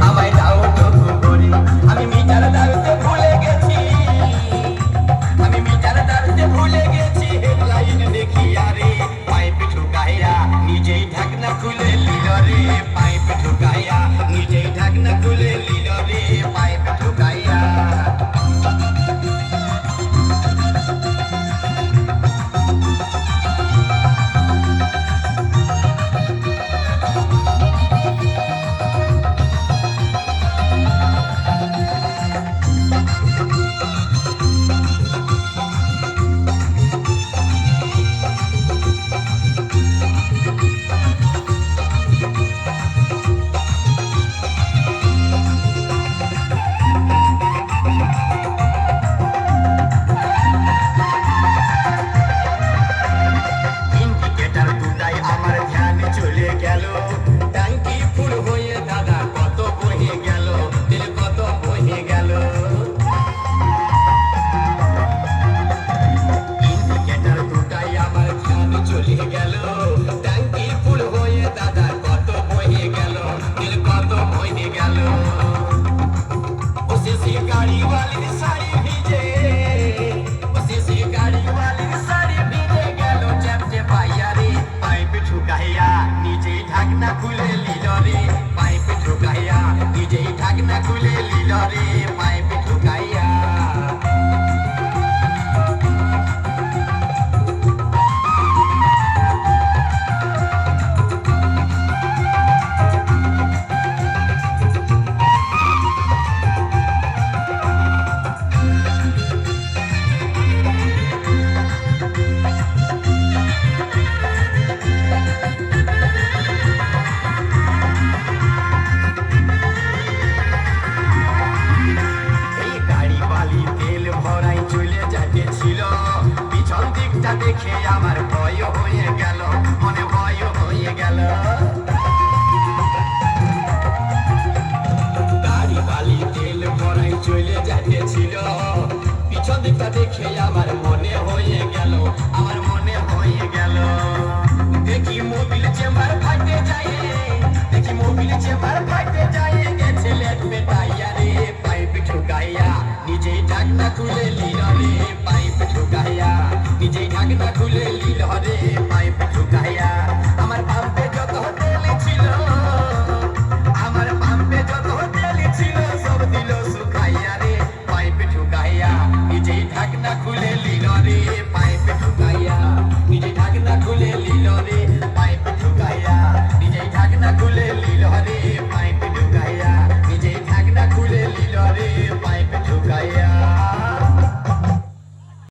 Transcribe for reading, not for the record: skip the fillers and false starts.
আমায় দাও টুকু করে। আমি মিটার দাঁড়তে ভুলে গেছি, আমি মিটার দাঁড়তে ভুলে গেছি। হেডলাইন দেখি আরে পাইপ ঢুকাইয়া নিজেই ঢাকনা খুলে লিল রে, পাইপ ঢুকাইয়া নিজেই ঢাকনা খুলে লিল রে, পাইপ ঢুকাইয়া। ইন্ডিকেটর দুটাই আমার ধ্যান চলে গেল, ট্যাঙ্কি ফুল হয়ে দাদা কত বহে গেল, তেল কত বহে গেল। ইন্ডিকেটর দুটাই আমার ধ্যান চলে গেল, ট্যাঙ্কি ফুল হয়ে দাদা কত বহে গেল, তেল কত বহে গেল। उसे से गाड़ी वाली साड़ी भीजे, उसे से गाड़ी वाली साड़ी भीजे गेलो चपचे पाइया रे, पाइप ढुकाइया नीचे ढाकना खुले लील रे, पाइप ढुकाइया नीचे ढाकना खुले लील रे, पाइप ढुकाइया। এই গাড়ি বালি তেল ভরাই চলে যাচ্ছিল, পিছন দিকটা দেখে আমার ভয় হয়ে গেল, মনে ভয় হয়ে গেল। গাড়ি বালি তেল ভরাই চলে যাচ্ছিল, পিছন দিকটা দেখে আমার মনে হয়ে গেল, আমার মনে হয়ে গেল। দেখি মোবিল চেম্বার ফাটে যায়, দেখি মোবিল চেম্বার ফাটে যায়, গেছে লেট বেটাইয়া রে, পাইপ ঢুকাইয়া নিজেই ঢাকনা খুলে লিল রে, পাইপ ঢুকাইয়া নিজেই ঢাকনা খুলে লিল রে,